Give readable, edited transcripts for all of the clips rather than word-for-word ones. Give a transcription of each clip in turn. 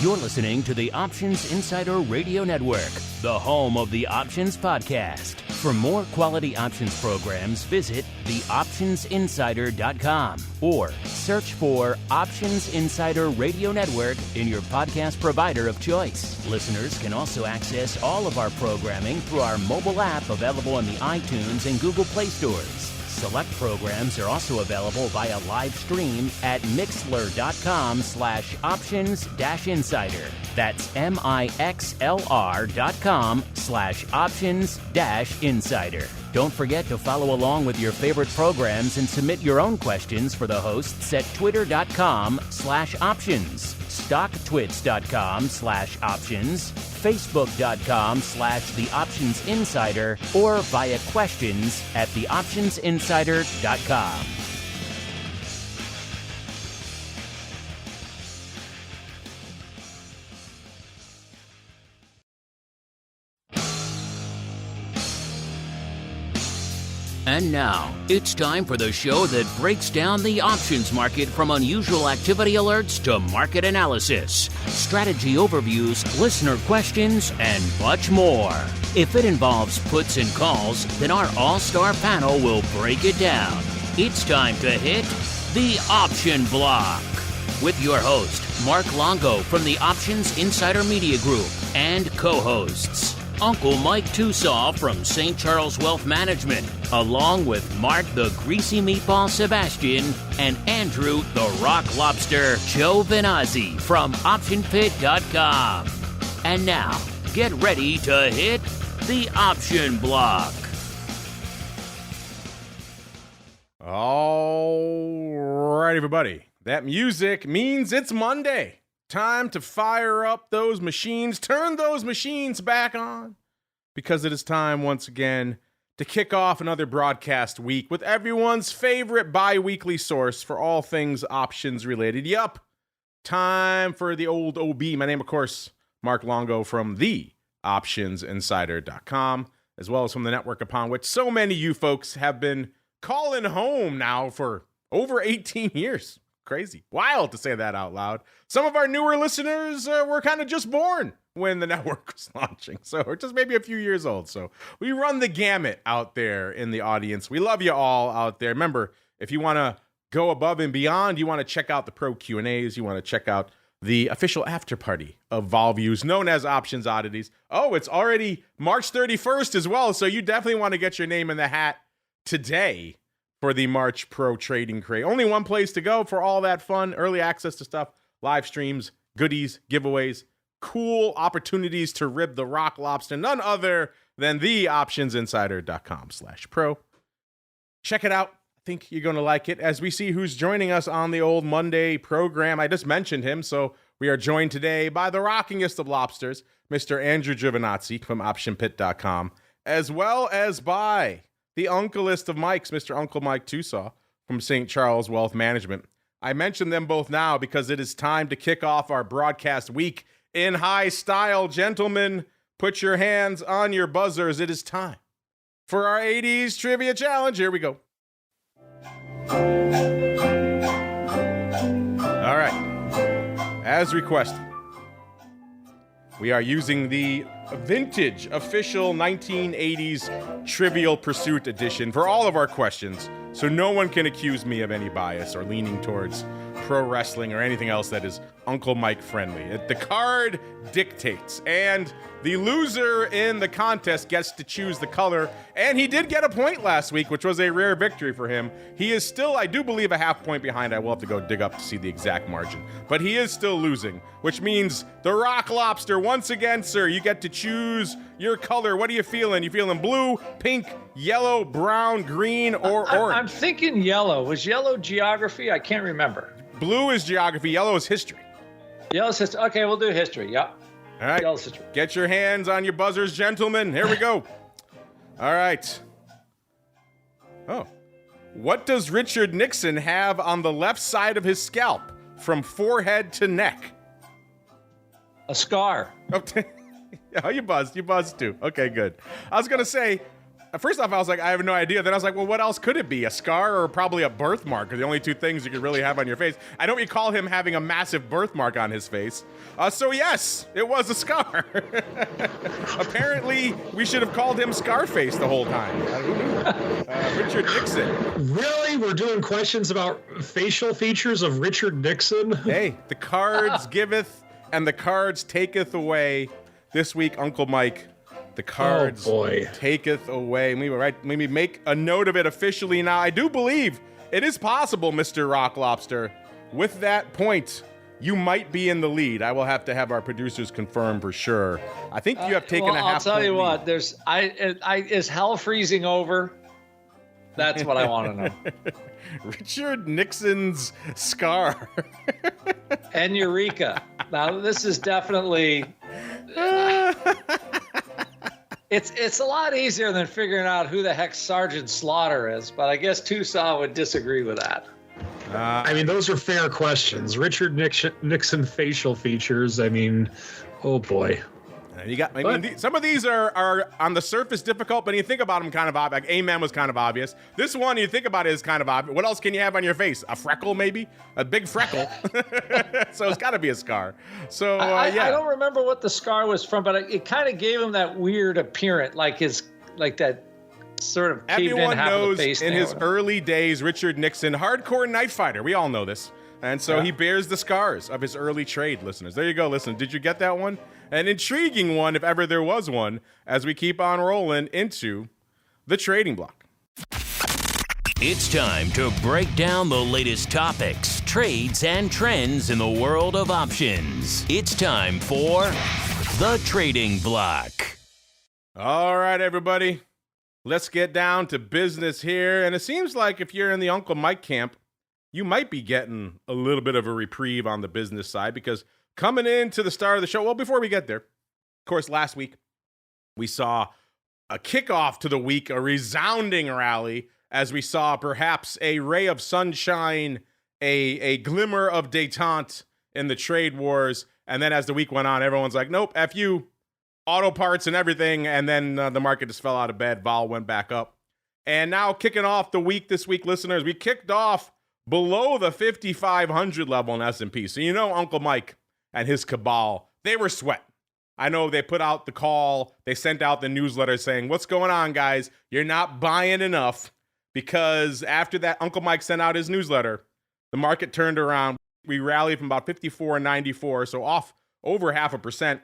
You're listening to the Options Insider Radio Network, the home of the Options Podcast. For more quality options programs, visit theoptionsinsider.com or search for Options Insider Radio Network in your podcast provider of choice. Listeners can also access all of our programming through our mobile app available in the iTunes and Google Play stores. Select programs are also available via live stream at mixlr.com/options-insider. That's mixlr.com/options-insider. Don't forget to follow along with your favorite programs and submit your own questions for the hosts at twitter.com/options, stocktwits.com/options, facebook.com/theoptionsinsider, or via questions at theoptionsinsider.com. And now, it's time for the show that breaks down the options market from unusual activity alerts to market analysis, strategy overviews, listener questions, and much more. If it involves puts and calls, then our all-star panel will break it down. It's time to hit the Option Block with your host, Mark Longo from the Options Insider Media Group, and co-hosts, Uncle Mike Tusaw from St. Charles Wealth Management, along with Mark the Greasy Meatball Sebastian and Andrew the Rock Lobster Giovinazzi from OptionPit.com. And now, get ready to hit the Option Block. All right, everybody. That music means it's Monday. Time to fire up those machines, turn those machines back on, because it is time once again to kick off another broadcast week with everyone's favorite bi-weekly source for all things options related. Yup, time for the old OB. My name, of course, Mark Longo from the OptionsInsider.com, as well as from the network upon which so many of you folks have been calling home now for over 18 years. Crazy. Wild to say that out loud. Some of our newer listeners were kind of just born when the network was launching. So we're just maybe a few years old. So we run the gamut out there in the audience. We love you all out there. Remember, if you want to go above and beyond, you want to check out the pro Q&As, you want to check out the official after party of VolViews, known as Options Oddities. Oh, it's already March 31st as well. So you definitely want to get your name in the hat today for the March Pro Trading Craze. Only one place to go for all that fun, early access to stuff, live streams, goodies, giveaways, cool opportunities to rib the rock lobster, none other than the optionsinsider.com/pro. Check it out. I think you're going to like it as we see who's joining us on the old Monday program. I just mentioned him, so we are joined today by the rockingest of lobsters, Mr. Andrew Giovinazzi from OptionPit.com, as well as by the uncleest of Mikes, Mr. Uncle Mike Tusaw from St. Charles Wealth Management. I mention them both now because it is time to kick off our broadcast week in high style. Gentlemen, put your hands on your buzzers. It is time for our 80s Trivia Challenge. Here we go. All right. As requested, we are using the vintage official 1980s Trivial Pursuit edition for all of our questions, so no one can accuse me of any bias or leaning towards pro wrestling or anything else that is Uncle Mike friendly. The card dictates, and the loser in the contest gets to choose the color, and he did get a point last week, which was a rare victory for him. He is still, I do believe, a half point behind. I will have to go dig up to see the exact margin, but he is still losing, which means the Rock Lobster, once again, sir, you get to choose your color. What are you feeling? You feeling blue, pink, yellow, brown, green, or orange? I'm thinking yellow. Was yellow geography? I can't remember. Blue is geography, yellow is history. Yellow's history. Okay, we'll do history. Yep. All right. Yellow's history. Get your hands on your buzzers, gentlemen. Here we go. All right. Oh. What does Richard Nixon have on the left side of his scalp from forehead to neck? A scar. Oh, you buzzed. You buzzed too. Okay, good. I was going to say, first off, I was like, I have no idea. Then I was like, well, what else could it be? A scar or probably a birthmark are the only two things you could really have on your face. I don't recall him having a massive birthmark on his face. So yes, it was a scar. Apparently, we should have called him Scarface the whole time. Who knew? Richard Nixon. Really? We're doing questions about facial features of Richard Nixon? Hey, the cards giveth and the cards taketh away. This week, Uncle Mike, the cards taketh away. Maybe make a note of it officially now. I do believe it is possible, Mr. Rock Lobster. With that point, you might be in the lead. I will have to have our producers confirm for sure. I think you have taken a half. I'll tell you what. Lead. Is hell freezing over? That's what I want to know. Richard Nixon's scar. And Eureka. Now this is definitely. It's a lot easier than figuring out who the heck Sergeant Slaughter is, but I guess Tucson would disagree with that. I mean, those are fair questions. Richard Nixon facial features. I mean, oh boy. Some of these are on the surface difficult, but when you think about them, kind of obvious. Like Amen was kind of obvious. This one, you think about it, is kind of obvious. What else can you have on your face? A freckle, maybe? A big freckle. So it's got to be a scar. So I don't remember what the scar was from, but it kind of gave him that weird appearance, like that sort of caved everyone in half knows of the face in there. his early days, Richard Nixon, hardcore knife fighter. We all know this. And so he bears the scars of his early trade, listeners. There you go. Listen, did you get that one? An intriguing one, if ever there was one, as we keep on rolling into the trading block. It's time to break down the latest topics, trades, and trends in the world of options. It's time for the trading block. All right, everybody. Let's get down to business here. And it seems like if you're in the Uncle Mike camp, you might be getting a little bit of a reprieve on the business side, because coming into the start of the show, well, before we get there, of course, last week we saw a kickoff to the week, a resounding rally, as we saw perhaps a ray of sunshine, a glimmer of détente in the trade wars. And then as the week went on, everyone's like, nope, F you, auto parts and everything. And then the market just fell out of bed. Vol went back up. And now kicking off the week this week, listeners, we kicked off below the 5,500 level in S&P. So you know Uncle Mike and his cabal, they were sweating. I know they put out the call. They sent out the newsletter saying, what's going on, guys? You're not buying enough. Because after that, Uncle Mike sent out his newsletter, the market turned around. We rallied from about 54.94, so off over 0.5%,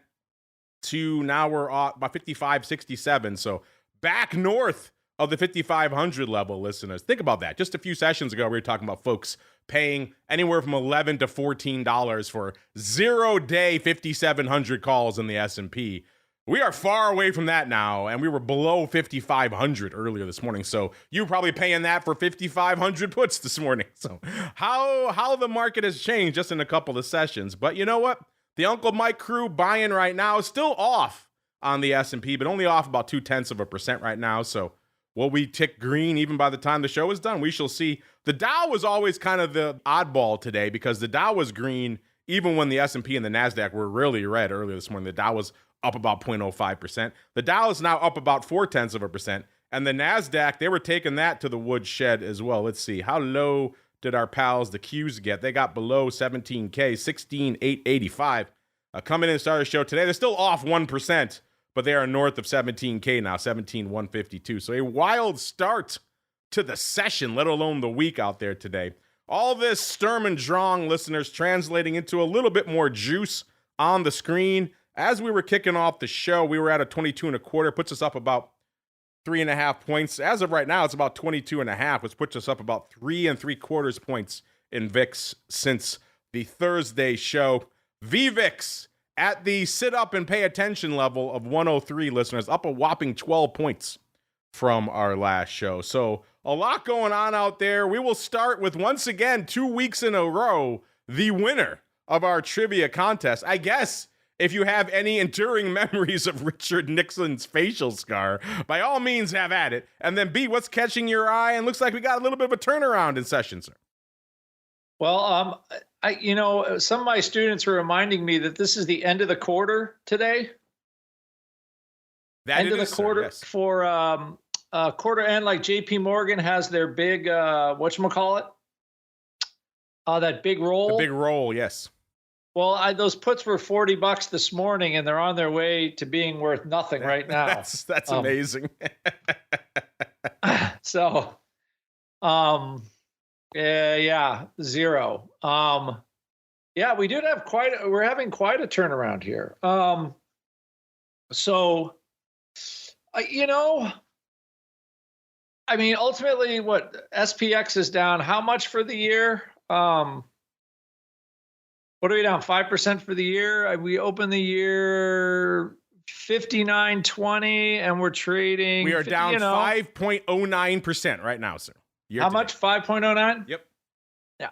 to now we're about 55.67. So back north of the 5,500 level, listeners. Think about that. Just a few sessions ago, we were talking about folks paying anywhere from $11 to $14 for 0-day 5,700 calls in the S&P. We are far away from that now, and we were below 5,500 earlier this morning. So you were probably paying that for 5,500 puts this morning. So how the market has changed just in a couple of sessions. But you know what? The Uncle Mike crew buying right now is still off on the S&P, but only off about 0.2% right now. So will we tick green even by the time the show is done? We shall see. The Dow was always kind of the oddball today, because the Dow was green even when the S&P and the NASDAQ were really red earlier this morning. The Dow was up about 0.05%. The Dow is now up about 0.4%. And the NASDAQ, they were taking that to the woodshed as well. Let's see. How low did our pals, the Qs, get? They got below 17K, 16,885. Coming in to start the show today, they're still off 1%. But they are north of 17K now, 17,152. So a wild start to the session, let alone the week out there today. All this Sturm und Drang, listeners, translating into a little bit more juice on the screen. As we were kicking off the show, we were at a 22.25, puts us up about 3.5 points. As of right now, it's about 22.5, which puts us up about 3.75 points in VIX since the Thursday show. VVIX at the sit up and pay attention level of 103, listeners, up a whopping 12 points from our last show. So a lot going on out there. We will start with, once again, 2 weeks in a row, the winner of our trivia contest. I guess if you have any enduring memories of Richard Nixon's facial scar, by all means have at it. And then B, what's catching your eye? And looks like we got a little bit of a turnaround in session, sir. Well, some of my students were reminding me that this is the end of the quarter today. That end of the quarter, yes. for quarter end, like JP Morgan has their big, whatchamacallit? That big roll. The big roll, yes. Well, those puts were $40 this morning, and they're on their way to being worth nothing right now. That's amazing. So, yeah, zero. Yeah, we're having quite a turnaround here. So, I mean, ultimately, what SPX is down how much for the year? What are we down? 5% for the year? We opened the year 59.20, and we're trading. We are down 5.09% right now, sir. How much? 5.09? Yep. Yeah.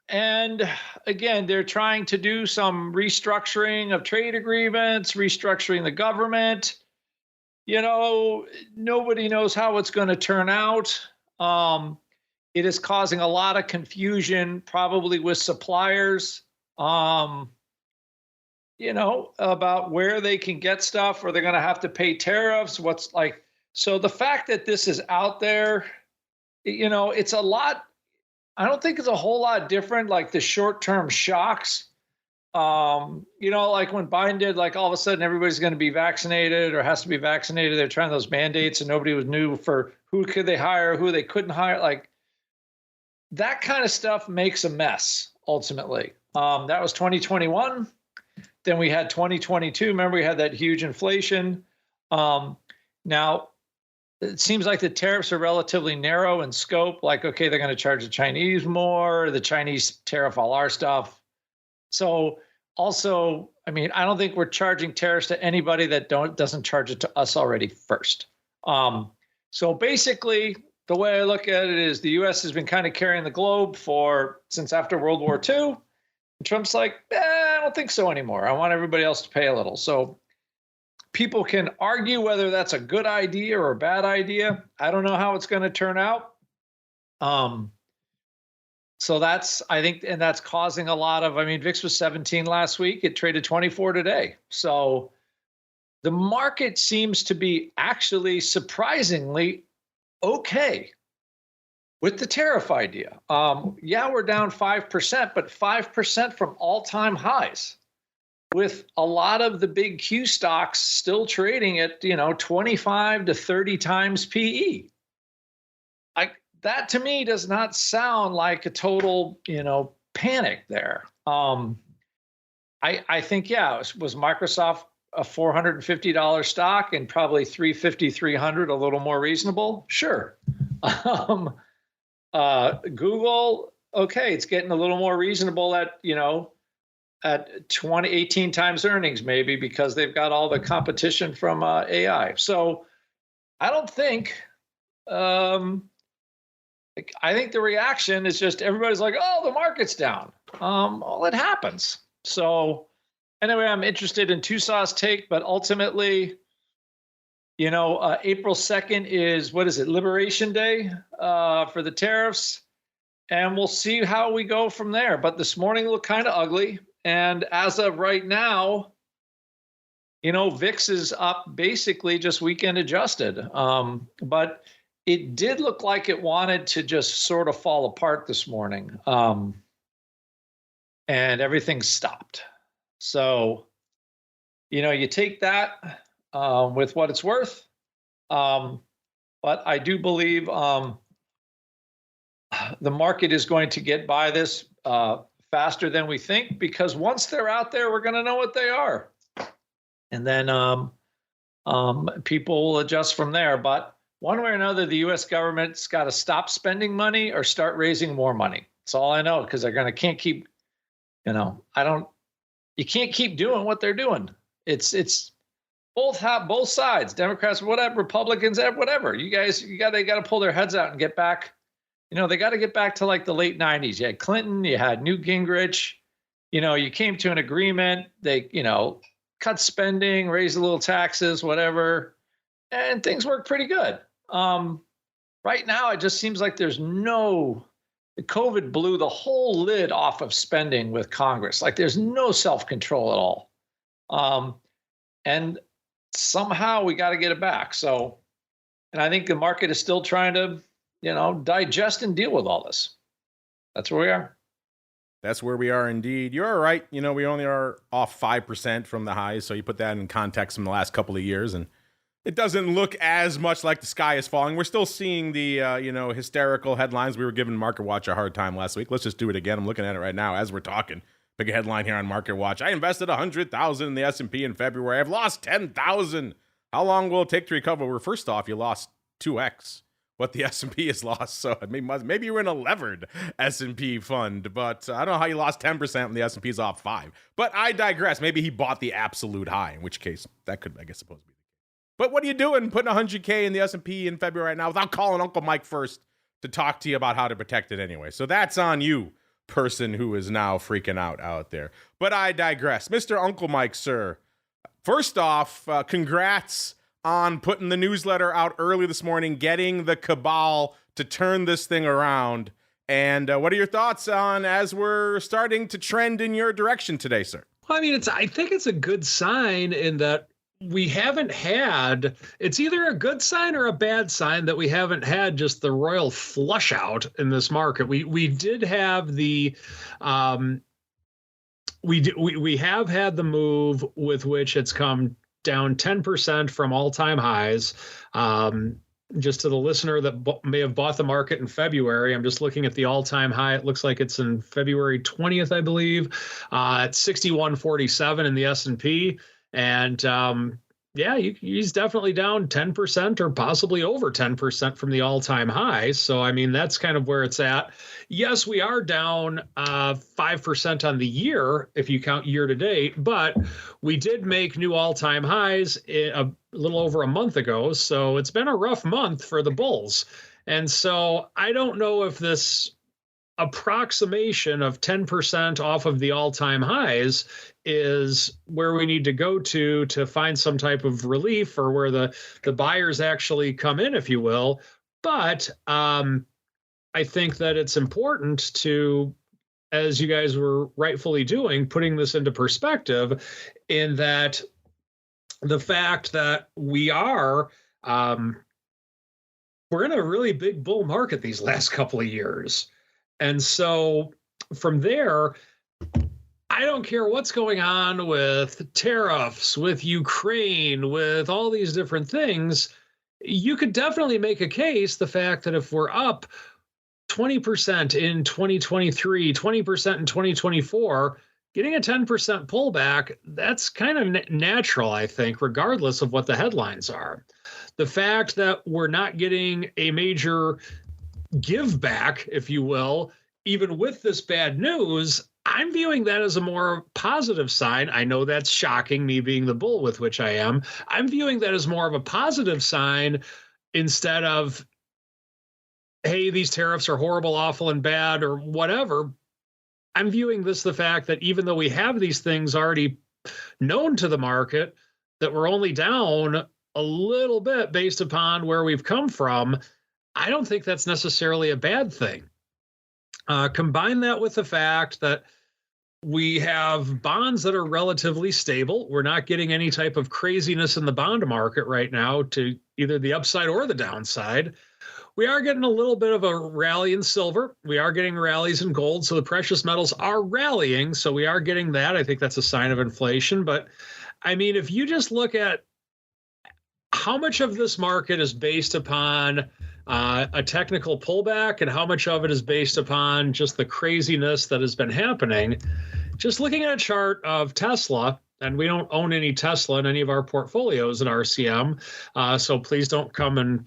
And again, they're trying to do some restructuring of trade agreements, restructuring the government. Nobody knows how it's going to turn out. It is causing a lot of confusion, probably with suppliers, about where they can get stuff, or they're going to have to pay tariffs. So the fact that this is out there, it's a lot. I don't think it's a whole lot different, like the short-term shocks. Like when Biden did, like all of a sudden everybody's going to be vaccinated or has to be vaccinated. They're trying those mandates, and nobody knew for who could they hire, who they couldn't hire. Like that kind of stuff makes a mess ultimately. That was 2021. Then we had 2022. Remember, we had that huge inflation. Now it seems like the tariffs are relatively narrow in scope. Like, okay, they're going to charge the Chinese more. The Chinese tariff all our stuff. So also, I mean, I don't think we're charging tariffs to anybody that doesn't charge it to us already first. So basically, the way I look at it is the U.S. has been kind of carrying the globe since after World War II. And Trump's like, I don't think so anymore. I want everybody else to pay a little. So people can argue whether that's a good idea or a bad idea. I don't know how it's going to turn out. So that's, I think, and that's causing a lot of, VIX was 17 last week. It traded 24 today. So the market seems to be actually surprisingly okay with the tariff idea. Yeah, we're down 5%, but 5% from all-time highs, with a lot of the big Q stocks still trading at, 25 to 30 times PE. That to me does not sound like a total, panic there. I think, was Microsoft a $450 stock and probably $350, $300 a little more reasonable? Sure. Google, okay, it's getting a little more reasonable at 18 times earnings maybe, because they've got all the competition from AI. So I don't think, I think the reaction is just everybody's like, oh, the market's down. Well, it happens. So anyway, I'm interested in Tucson's take, but ultimately, April 2nd is, Liberation Day for the tariffs. And we'll see how we go from there. But this morning looked kind of ugly. And as of right now, VIX is up basically just weekend adjusted. But it did look like it wanted to just sort of fall apart this morning. And everything stopped. So, you take that with what it's worth. But I do believe the market is going to get by this faster than we think, because once they're out there, we're going to know what they are. And then people will adjust from there. But one way or another, the U.S. government's got to stop spending money or start raising more money. That's all I know, because can't keep, you can't keep doing what they're doing. It's both sides, Democrats, whatever, Republicans, whatever. They got to pull their heads out and get back. They got to get back to like the late 90s. You had Clinton, you had Newt Gingrich. You came to an agreement. They, cut spending, raise a little taxes, whatever. And things work pretty good. Right now, it just seems like COVID blew the whole lid off of spending with Congress. Like there's no self-control at all. And somehow we got to get it back. So And I think the market is still trying to, digest and deal with all this. That's where we are. That's where we are indeed. You're right. We only are off 5% from the highs. So you put that in context from the last couple of years, and it doesn't look as much like the sky is falling. We're still seeing the, hysterical headlines. We were giving Market Watch a hard time last week. Let's just do it again. I'm looking at it right now as we're talking. Big headline here on Market Watch. I invested $100,000 in the S&P in February. I've lost $10,000. How long will it take to recover? Well, first off, you lost 2x what the S&P has lost. So maybe you're in a levered S&P fund, but I don't know how you lost 10% when the S&P is off 5. But I digress. Maybe he bought the absolute high, in which case that could, I guess, supposed to be. But what are you doing putting $100K in the S&P in February right now without calling Uncle Mike first to talk to you about how to protect it anyway? So that's on you, person who is now freaking out there. But I digress. Mr. Uncle Mike, sir, first off, congrats on putting the newsletter out early this morning, getting the cabal to turn this thing around. And what are your thoughts on as we're starting to trend in your direction today, sir? Well, I mean, I think it's a good sign in that we haven't had, it's either a good sign or a bad sign that we haven't had just the royal flush out in this market. We did have the, we have had the move with which it's come down 10% from all-time highs. Just to the listener that may have bought the market in February, I'm just looking at the all-time high. It looks like it's in February 20th, I believe, at 61.47 in the S&P. And he's definitely down 10% or possibly over 10% from the all-time high. So, I mean, that's kind of where it's at. Yes, we are down 5% on the year, if you count year to date, but we did make new all-time highs a little over a month ago. So it's been a rough month for the bulls. And so I don't know if this approximation of 10% off of the all-time highs is where we need to go to find some type of relief, or where the buyers actually come in, if you will. But I think that it's important to, as you guys were rightfully doing, putting this into perspective, in that the fact that we're in a really big bull market these last couple of years. And so from there, I don't care what's going on with tariffs, with Ukraine, with all these different things. You could definitely make a case, the fact that if we're up 20% in 2023, 20% in 2024, getting a 10% pullback, that's kind of natural, I think, regardless of what the headlines are. The fact that we're not getting a major give back, if you will, even with this bad news, I'm viewing that as a more positive sign. I know that's shocking, me being the bull with which I am. I'm viewing that as more of a positive sign, instead of, hey, these tariffs are horrible, awful, and bad, or whatever. I'm viewing this the fact that even though we have these things already known to the market, that we're only down a little bit based upon where we've come from. I don't think that's necessarily a bad thing. Combine that with the fact that we have bonds that are relatively stable. We're not getting any type of craziness in the bond market right now to either the upside or the downside. We are getting a little bit of a rally in silver. We are getting rallies in gold. So the precious metals are rallying. So we are getting that. I think that's a sign of inflation. But I mean, if you just look at how much of this market is based upon a technical pullback and how much of it is based upon just the craziness that has been happening, just looking at a chart of Tesla, and we don't own any Tesla in any of our portfolios at RCM, so please don't come and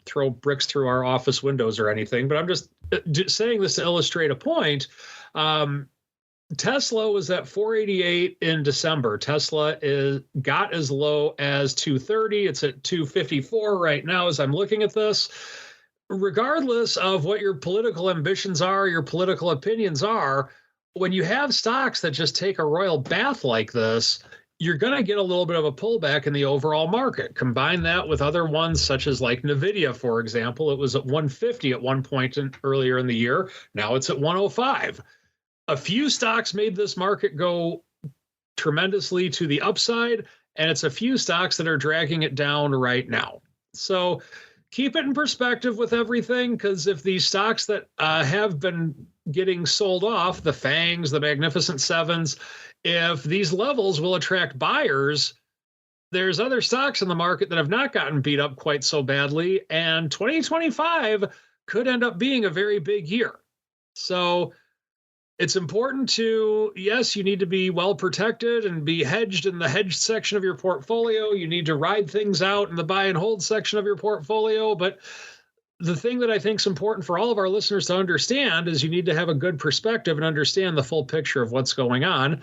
throw bricks through our office windows or anything, but I'm just saying this to illustrate a point. Tesla was at 488 in December. Tesla got as low as 230. It's at 254 right now as I'm looking at this. Regardless of what your political ambitions are, your political opinions are, when you have stocks that just take a royal bath like this, you're going to get a little bit of a pullback in the overall market. Combine that with other ones such as like NVIDIA, for example. It was at 150 at one point earlier in the year. Now it's at 105. A few stocks made this market go tremendously to the upside, and it's a few stocks that are dragging it down right now. So keep it in perspective with everything, because if these stocks that have been getting sold off, the FANGs, the Magnificent Sevens, if these levels will attract buyers, there's other stocks in the market that have not gotten beat up quite so badly, and 2025 could end up being a very big year. So it's important to, yes, you need to be well protected and be hedged in the hedged section of your portfolio. You need to ride things out in the buy and hold section of your portfolio. But the thing that I think is important for all of our listeners to understand is you need to have a good perspective and understand the full picture of what's going on.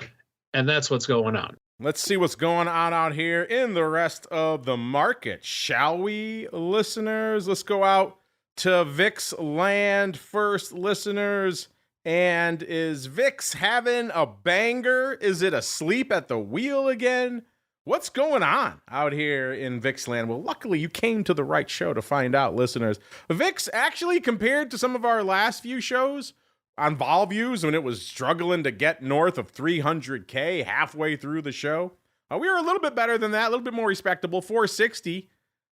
And that's what's going on. Let's see what's going on out here in the rest of the market, shall we, listeners? Let's go out to VIX land first, listeners. And is VIX having a banger? Is it asleep at the wheel again? What's going on out here in VIX land? Well, luckily you came to the right show to find out, listeners. VIX actually, compared to some of our last few shows on vol views when it was struggling to get north of 300K halfway through the show, we were a little bit better than that, a little bit more respectable. 460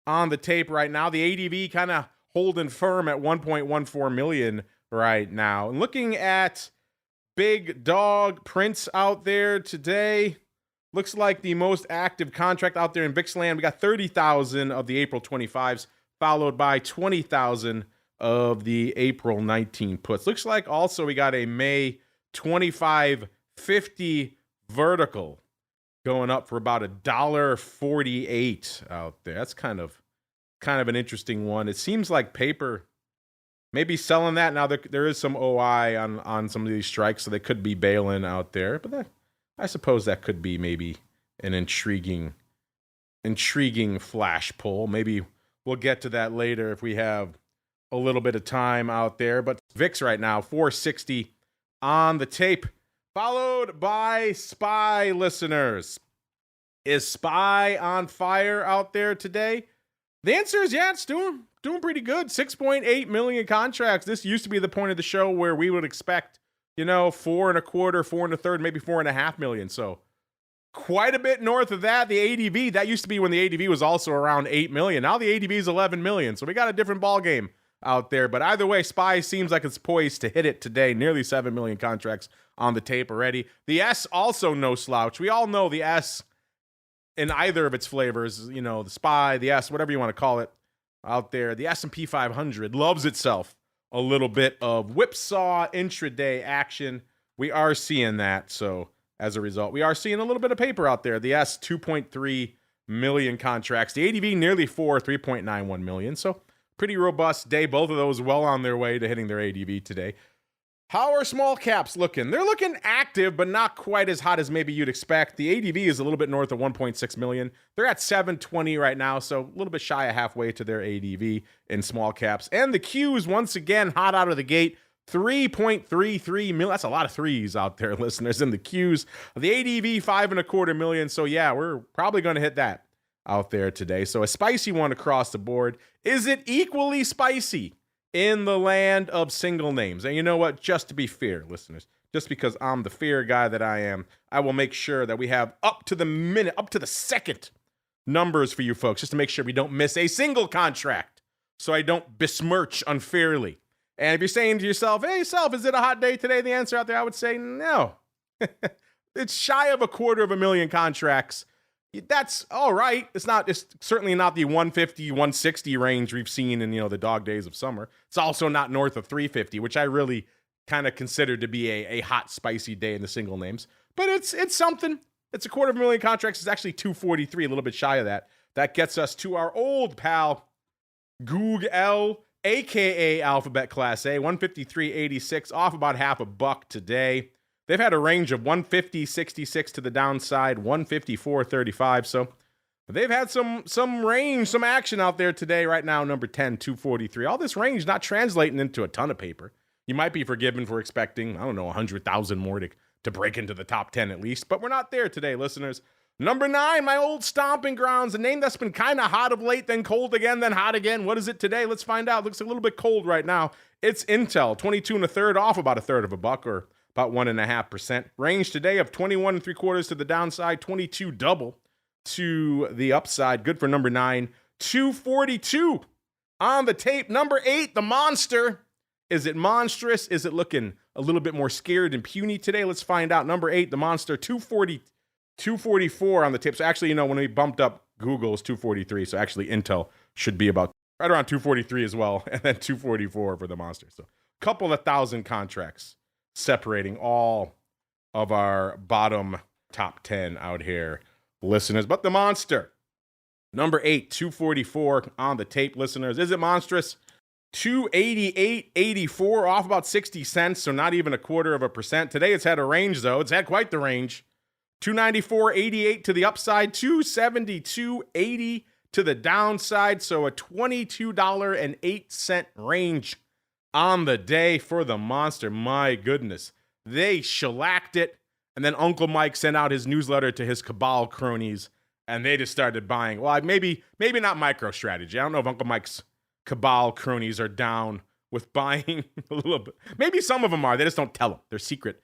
on the tape right now. The ADV kind of holding firm at 1.14 million right now. And looking at big dog prints out there today, looks like the most active contract out there in VIX land. We got 30,000 of the April 25s, followed by 20,000 of the April 19 puts. Looks like also we got a May 25.50 vertical going up for about $1.48 out there. That's kind of an interesting one. It seems like paper maybe selling that. Now there is some OI on some of these strikes, so they could be bailing out there. But I suppose that could be maybe an intriguing flash pull. Maybe we'll get to that later if we have a little bit of time out there. But VIX right now, 460 on the tape, followed by SPY, listeners. Is SPY on fire out there today? The answer is yeah, it's doing pretty good. 6.8 million contracts. This used to be the point of the show where we would expect, 4.25, 4.33, maybe 4.5 million. So quite a bit north of that. The ADV, that used to be when the ADV was also around 8 million. Now the ADV is 11 million. So we got a different ball game out there. But either way, SPY seems like it's poised to hit it today. Nearly 7 million contracts on the tape already. The S also no slouch. We all know the S in either of its flavors, the SPY, the S, whatever you want to call it out there. The S&P 500 loves itself a little bit of whipsaw intraday action. We are seeing that. So as a result, we are seeing a little bit of paper out there. The S, 2.3 million contracts. The ADV, nearly 3.91 million. So pretty robust day. Both of those well on their way to hitting their ADV today. How are small caps looking? They're looking active, but not quite as hot as maybe you'd expect. The ADV is a little bit north of 1.6 million. They're at 720 right now, so a little bit shy of halfway to their ADV in small caps. And the Qs, once again, hot out of the gate, 3.33 million. That's a lot of threes out there, listeners, in the Qs. The ADV, 5.25 million. So yeah, we're probably going to hit that out there today. So a spicy one across the board. Is it equally spicy in the land of single names? And you know what? Just to be fair, listeners, just because I'm the fair guy that I am, I will make sure that we have up to the minute, up to the second numbers for you folks, just to make sure we don't miss a single contract, so I don't besmirch unfairly. And if you're saying to yourself, hey, self, is it a hot day today? The answer out there, I would say no. It's shy of 250,000 contracts. That's all right. It's certainly not the 150, 160 range we've seen in, the dog days of summer. It's also not north of 350, which I really kind of consider to be a hot, spicy day in the single names. But it's something. It's 250,000 contracts. It's actually 243, a little bit shy of that. That gets us to our old pal, Goog L, aka Alphabet Class A, 153.86, off about $0.50 today. They've had a range of 150.66 to the downside, 154.35. So they've had some range, some action out there today. Right now, number 10, 243. All this range not translating into a ton of paper. You might be forgiven for expecting, 100,000 more to break into the top 10 at least. But we're not there today, listeners. Number 9, my old stomping grounds, a name that's been kind of hot of late, then cold again, then hot again. What is it today? Let's find out. Looks a little bit cold right now. It's Intel, 22 1/3, off about $0.33, or about 1.5%. Range today of 21 3/4 to the downside, 22 double to the upside. Good for number 9. 242 On the tape, number 8, the Monster. Is it monstrous? Is it looking a little bit more scared and puny today? Let's find out. Number 8, the Monster, 244 on the tape. So actually, when we bumped up Google's 243, so actually Intel should be about right around 243 as well, and then 244 for the Monster. So a couple of thousand contracts separating all of our bottom top 10 out here, listeners. But the Monster, number 8, 244 on the tape, listeners. Is it monstrous? 288.84, off about 60 cents, so not even 0.25%. Today it's had a range, though. It's had quite the range. 294.88 to the upside, 272.80 to the downside, so a $22.08 range on the day for the Monster. My goodness. They shellacked it, and then Uncle Mike sent out his newsletter to his cabal cronies, and they just started buying. Well, maybe not MicroStrategy. I don't know if Uncle Mike's cabal cronies are down with buying a little bit. Maybe some of them are. They just don't tell them. They're secret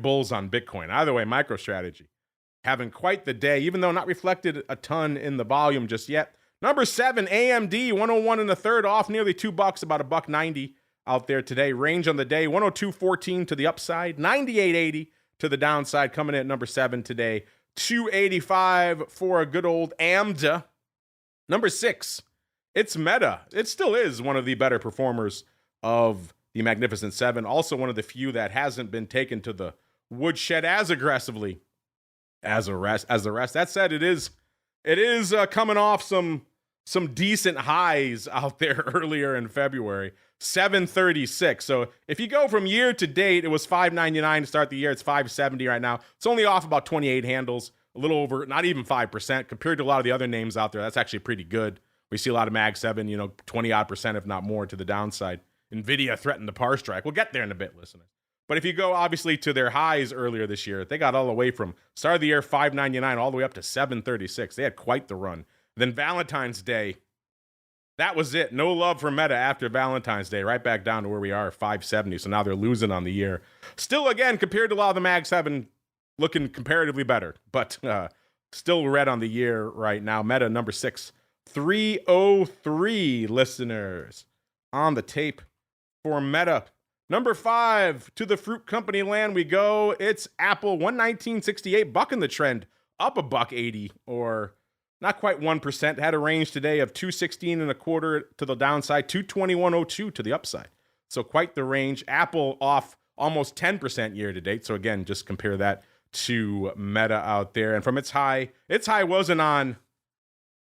bulls on Bitcoin. Either way, MicroStrategy having quite the day, even though not reflected a ton in the volume just yet. Number 7, AMD, 101 and a third, off nearly $2, about $1.90 out there today. Range on the day, 102.14 to the upside, 98.80 to the downside, coming in at number 7 today. 285 for a good old AMD. Number 6, it's Meta. It still is one of the better performers of the Magnificent Seven. Also one of the few that hasn't been taken to the woodshed as aggressively as the rest. That said, it is coming off some decent highs out there earlier in February. 736. So if you go from year to date, it was 599 to start the year. It's 570 right now. It's only off about 28 handles, a little over, not even 5% compared to a lot of the other names out there. That's actually pretty good. We see a lot of Mag 7, 20-odd%, if not more, to the downside. NVIDIA threatened the par strike. We'll get there in a bit, listeners. But if you go, obviously, to their highs earlier this year, they got all the way from start of the year, 599, all the way up to 736. They had quite the run. Then Valentine's Day, that was it. No love for Meta after Valentine's Day. Right back down to where we are, 570. So now they're losing on the year. Still, again, compared to a lot of the Mag 7, looking comparatively better. But still red on the year right now. Meta, number 6. 303 listeners on the tape for Meta. Number 5, to the fruit company land we go. It's Apple, 119.68, bucking the trend, up $1.80, or not quite 1%. Had a range today of 216.25 to the downside, 221.02 to the upside. So quite the range. Apple off almost 10% year to date. So again, just compare that to Meta out there. And from its high wasn't on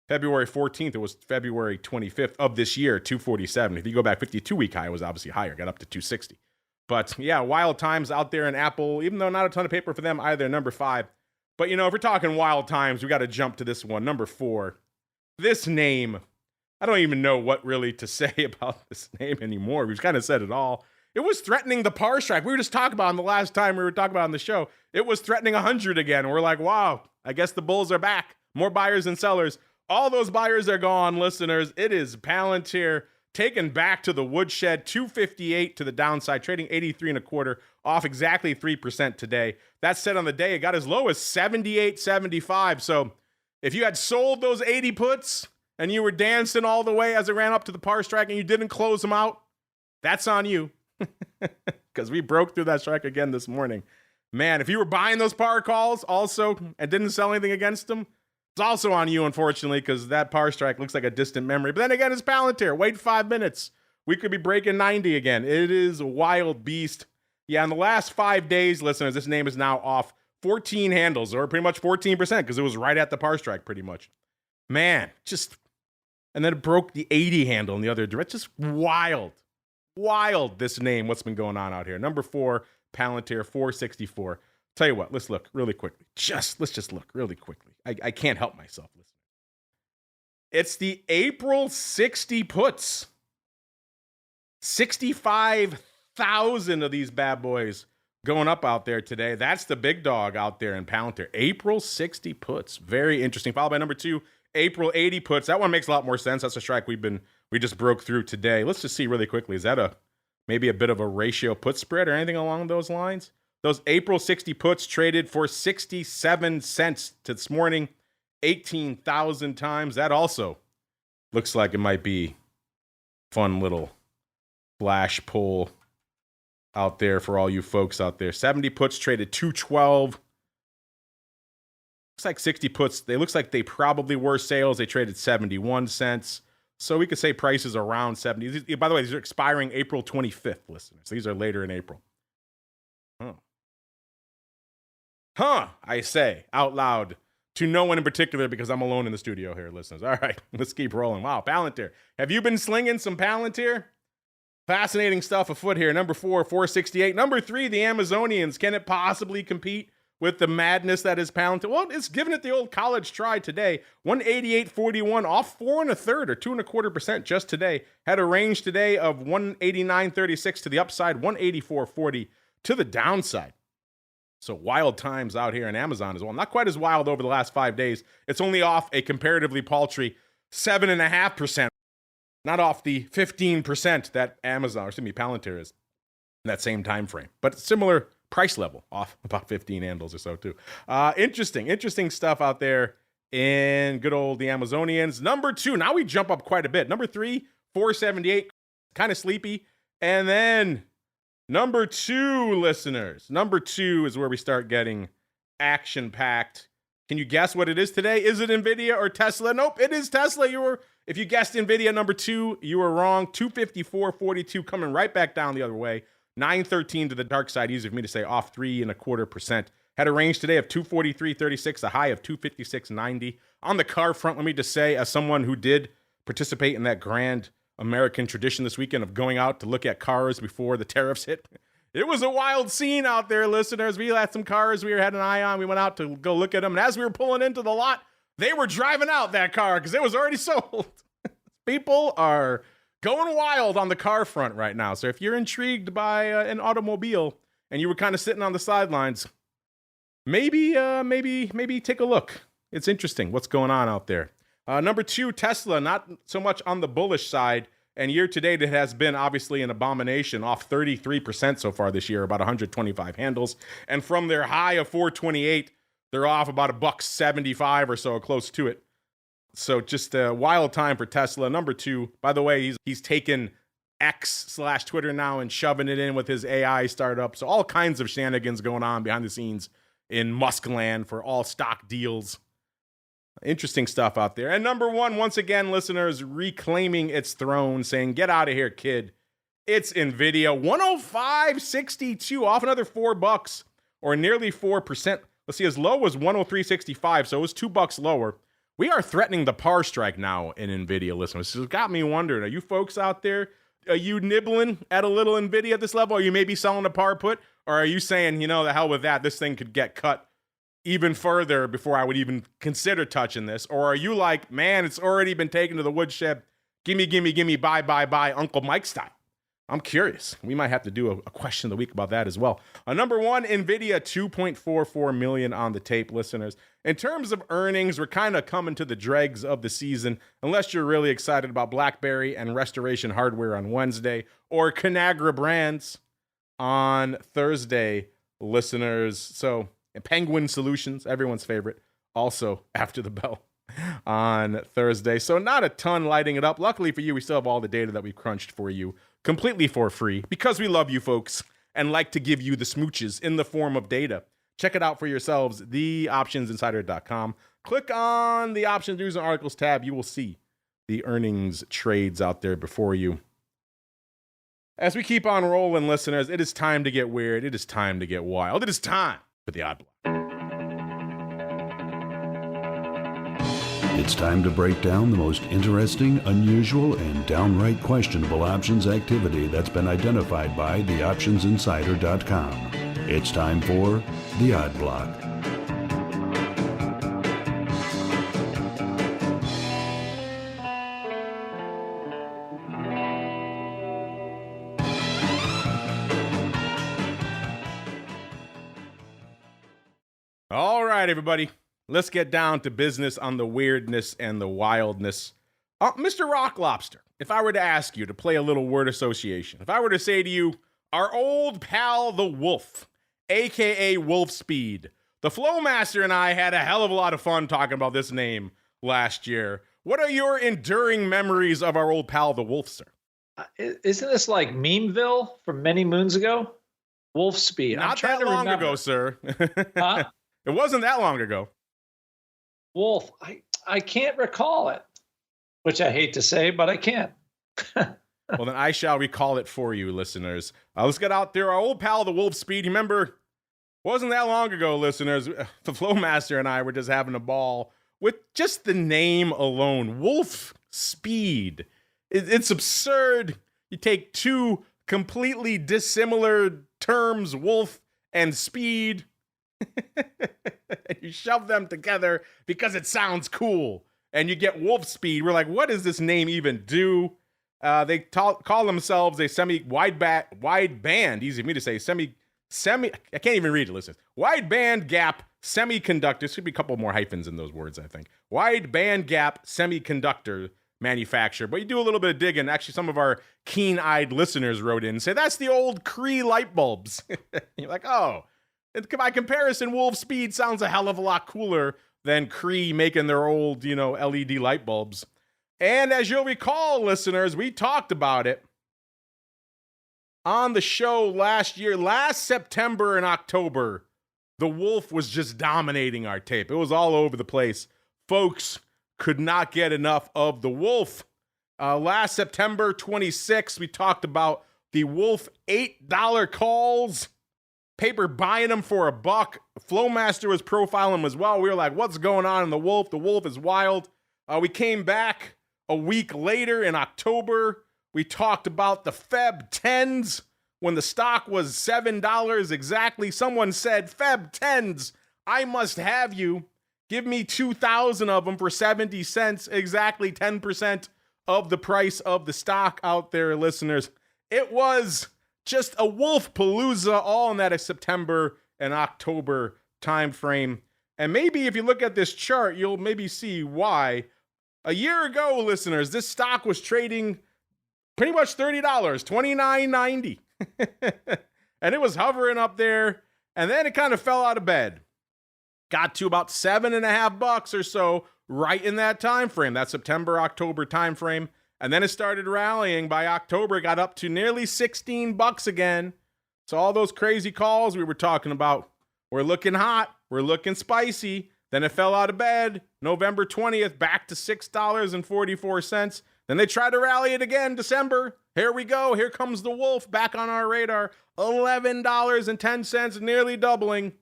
February 14th, it was February 25th of this year, 247. If you go back, 52-week high was obviously higher, got up to 260. But yeah, wild times out there in Apple, even though not a ton of paper for them either, number 5. But if we're talking wild times, we got to jump to this one, number 4. This name, I don't even know what really to say about this name anymore. We've kind of said it all. It was threatening the par strike. We were just talking about it the last time we were talking about on the show. It was threatening 100 again. We're like, wow, I guess the bulls are back. More buyers than sellers. All those buyers are gone, listeners. It is Palantir taken back to the woodshed, 258 to the downside, trading 83.25, off exactly 3% today. That said, on the day, it got as low as 78.75. So if you had sold those 80 puts and you were dancing all the way as it ran up to the par strike and you didn't close them out, that's on you. Because we broke through that strike again this morning. Man, if you were buying those par calls also and didn't sell anything against them, it's also on you, unfortunately, because that par strike looks like a distant memory. But then again, it's Palantir. Wait 5 minutes. We could be breaking 90 again. It is a wild beast. Yeah, in the last 5 days, listeners, this name is now off 14 handles, or pretty much 14%, because it was right at the par strike, pretty much. Man, and then it broke the 80 handle in the other direction. Just wild. Wild, this name, what's been going on out here. Number 4, Palantir, 464. Tell you what, let's look really quickly. Let's just look really quickly. I can't help myself. Listen. It's the April 60 puts. 65,000 of these bad boys going up out there today. That's the big dog out there in Palantir. April 60 puts. Very interesting. Followed by number 2, April 80 puts. That one makes a lot more sense. That's a strike we just broke through today. Let's just see really quickly. Is that maybe a bit of a ratio put spread or anything along those lines? Those April 60 puts traded for 67 cents this morning, 18,000 times. That also looks like it might be fun little flash pull out there for all you folks out there. 70 puts traded 212. Looks like 60 puts, looks like they probably were sales. They traded 71 cents. So we could say prices around 70. By the way, these are expiring April 25th, listeners. These are later in April. I say out loud to no one in particular because I'm alone in the studio here, listeners. All right, let's keep rolling. Wow, Palantir. Have you been slinging some Palantir? Fascinating stuff afoot here. Number 4, 468. Number 3, the Amazonians. Can it possibly compete with the madness that is Palantir? Well, it's giving it the old college try today. 188.41 off 4 1/3 or 2 1/4% just today. Had a range today of 189.36 to the upside, 184.40 to the downside. So wild times out here in Amazon as well. Not quite as wild over the last 5 days. It's only off a comparatively paltry 7.5%. Not off the 15% that Palantir is in that same time frame. But similar price level, off about 15 handles or so too. Interesting stuff out there in good old the Amazonians. Number 2, now we jump up quite a bit. Number 3, 478, kind of sleepy. And then number 2, listeners. Number 2 is where we start getting action-packed. Can you guess what it is today? Is it NVIDIA or Tesla? Nope, it is Tesla. If you guessed NVIDIA number 2, you were wrong. 254.42 coming right back down the other way. 913 to the dark side. Easy for me to say, off 3 1/4%. Had a range today of 243.36, a high of 256.90. On the car front, let me just say, as someone who did participate in that grand American tradition this weekend of going out to look at cars before the tariffs hit, it was a wild scene out there, listeners. We had some cars we had an eye on. We went out to go look at them. And as we were pulling into the lot, they were driving out that car because it was already sold. People are going wild on the car front right now. So if you're intrigued by an automobile and you were kind of sitting on the sidelines, maybe take a look. It's interesting what's going on out there. Number 2, Tesla, not so much on the bullish side. And year to date, it has been obviously an abomination, off 33% so far this year, about 125 handles. And from their high of 428, they're off about $1.75 or so, close to it. So just a wild time for Tesla. Number 2, by the way, he's taken X/Twitter now and shoving it in with his AI startup. So all kinds of shenanigans going on behind the scenes in Musk land for all stock deals. Interesting stuff out there. And number 1, once again, listeners, reclaiming its throne, saying, get out of here, kid. It's NVIDIA. 105.62, off another $4 or nearly 4%. Let's see, as low as 103.65, so it was $2 lower. We are threatening the par strike now in NVIDIA, listeners. So it got me wondering, are you folks out there, are you nibbling at a little NVIDIA at this level? Are you maybe selling a par put? Or are you saying, the hell with that, this thing could get cut even further before I would even consider touching this? Or are you like, man, it's already been taken to the woodshed. Gimme, buy, Uncle Mike style. I'm curious. We might have to do a question of the week about that as well. Number 1, NVIDIA, 2.44 million on the tape, listeners. In terms of earnings, we're kind of coming to the dregs of the season, unless you're really excited about BlackBerry and Restoration Hardware on Wednesday, or Conagra Brands on Thursday, listeners. So, Penguin Solutions, everyone's favorite, also after the bell on Thursday. So not a ton lighting it up. Luckily for you, we still have all the data that we've crunched for you completely for free because we love you folks and like to give you the smooches in the form of data. Check it out for yourselves, theoptionsinsider.com. Click on the Options News and Articles tab. You will see the earnings trades out there before you. As we keep on rolling, listeners, it is time to get weird. It is time to get wild. It is time for the Odd Block. It's time to break down the most interesting, unusual, and downright questionable options activity that's been identified by theoptionsinsider.com. It's time for the Odd Block. All right, everybody. Let's get down to business on the weirdness and the wildness. Mr. Rock Lobster, if I were to ask you to play a little word association, if I were to say to you, our old pal the Wolf, a.k.a. Wolf Speed, the Flowmaster and I had a hell of a lot of fun talking about this name last year. What are your enduring memories of our old pal the Wolf, sir? Isn't this like Memeville from many moons ago? Wolf Speed. Not that long ago, sir. Huh? It wasn't that long ago. Wolf. I can't recall it, which I hate to say, but I can. Well, then I shall recall it for you, listeners. Let's get out there. Our old pal, the Wolf Speed. Remember, wasn't that long ago, listeners. The Flowmaster and I were just having a ball with just the name alone. Wolf Speed. It's absurd. You take two completely dissimilar terms, wolf and speed, and you shove them together because it sounds cool. And you get Wolf Speed. We're like, what does this name even do? They call themselves a semi-wide band. Easy for me to say. Semi. I can't even read it. Listen, wide band gap semiconductor. Should be a couple more hyphens in those words, I think. Wide band gap semiconductor manufacturer. But you do a little bit of digging. Actually, some of our keen-eyed listeners wrote in and say that's the old Cree light bulbs. You're like, oh, by comparison, Wolf Speed sounds a hell of a lot cooler than Cree making their old, LED light bulbs. And as you'll recall, listeners, we talked about it on the show last September and October. The Wolf was just dominating our tape. It was all over the place. Folks could not get enough of the Wolf. Last September 26th, we talked about the Wolf $8 calls. Paper buying them for $1. Flowmaster was profiling them as well. We were like, what's going on in the Wolf? The Wolf is wild. We came back a week later in October. We talked about the Feb 10s when the stock was $7 exactly. Someone said, Feb 10s, I must have you. Give me 2,000 of them for 70 cents, exactly 10% of the price of the stock out there, listeners. It was just a wolf palooza all in that September and October time frame. And maybe if you look at this chart, you'll maybe see why. A year ago, listeners, this stock was trading pretty much $30, $29.90. And it was hovering up there, and then it kind of fell out of bed. Got to about $7.50 or so right in that time frame, that September-October time frame. And then it started rallying. By October, it got up to nearly $16 again. So all those crazy calls we were talking about, we're looking hot, we're looking spicy. Then it fell out of bed. November 20th, back to $6.44. Then they tried to rally it again, December. Here we go. Here comes the Wolf back on our radar. $11.10, nearly doubling.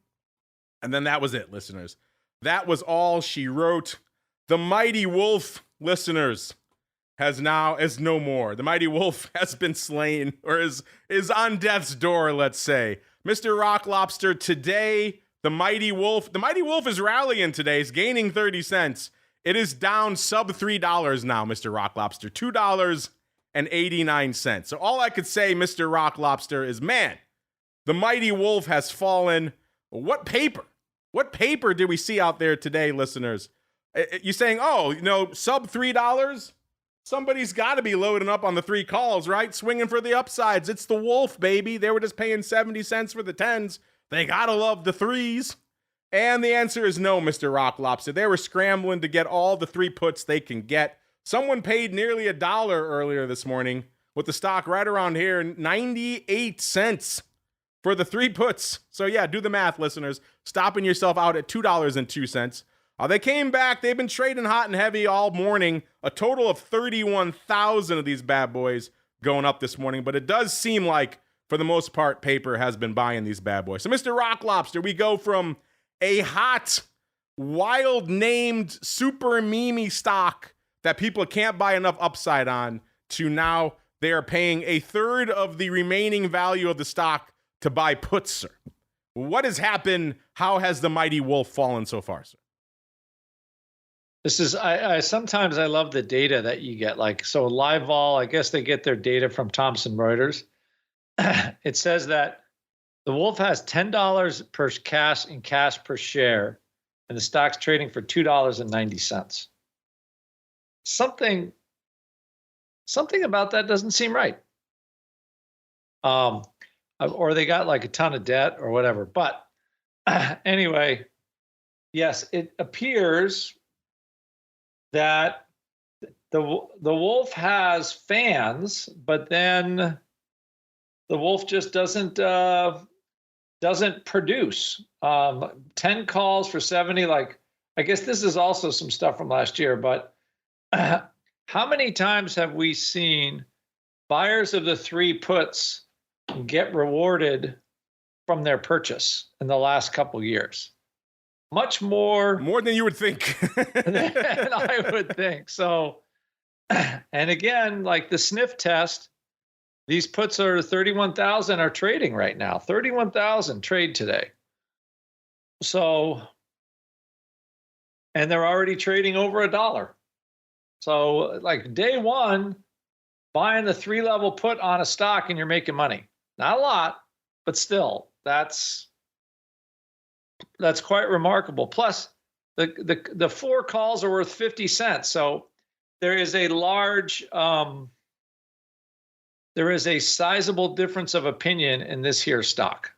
And then that was it, listeners. That was all she wrote. The mighty Wolf, listeners, is no more. The mighty Wolf has been slain, or is on death's door, let's say. Mr. Rock Lobster, today, the mighty Wolf is rallying today. It's gaining 30 cents. It is down sub $3 now, Mr. Rock Lobster. $2.89. So all I could say, Mr. Rock Lobster, is, man, the mighty Wolf has fallen. What paper did we see out there today, listeners? You saying, sub $3? Somebody's got to be loading up on the 3 calls, right? Swinging for the upsides. It's the Wolf, baby. They were just paying 70 cents for the 10s. They got to love the 3s. And the answer is no, Mr. Rock Lobster. They were scrambling to get all the 3 puts they can get. Someone paid nearly $1 earlier this morning with the stock right around here, 98 cents for the 3 puts. So yeah, do the math, listeners. Stopping yourself out at $2.02. They came back. They've been trading hot and heavy all morning. A total of 31,000 of these bad boys going up this morning. But it does seem like, for the most part, paper has been buying these bad boys. So Mr. Rock Lobster, we go from a hot, wild named, super memey stock that people can't buy enough upside on to now they are paying a third of the remaining value of the stock to buy puts, sir. What has happened? How has the mighty Wolf fallen so far, sir? This is, I sometimes I love the data that you get. Like, so Live Vol, I guess they get their data from Thomson Reuters. It says that the Wolf has $10 per cash per share, and the stock's trading for $2.90. Something about that doesn't seem right. Or they got like a ton of debt or whatever. But anyway, yes, it appears that the Wolf has fans, but then the Wolf just doesn't produce. 10 calls for 70. Like, I guess this is also some stuff from last year, but how many times have we seen buyers of the 3 puts get rewarded from their purchase in the last couple years? Much more than you would think. than I would think. So, and again, like the sniff test, these puts are 31,000 are trading right now. 31,000 trade today. So, and they're already trading over $1. So, like day one, buying the 3-level put on a stock and you're making money. Not a lot, but still, that's quite remarkable. Plus, the 4 calls are worth 50 cents. So there is a sizable difference of opinion in this here stock.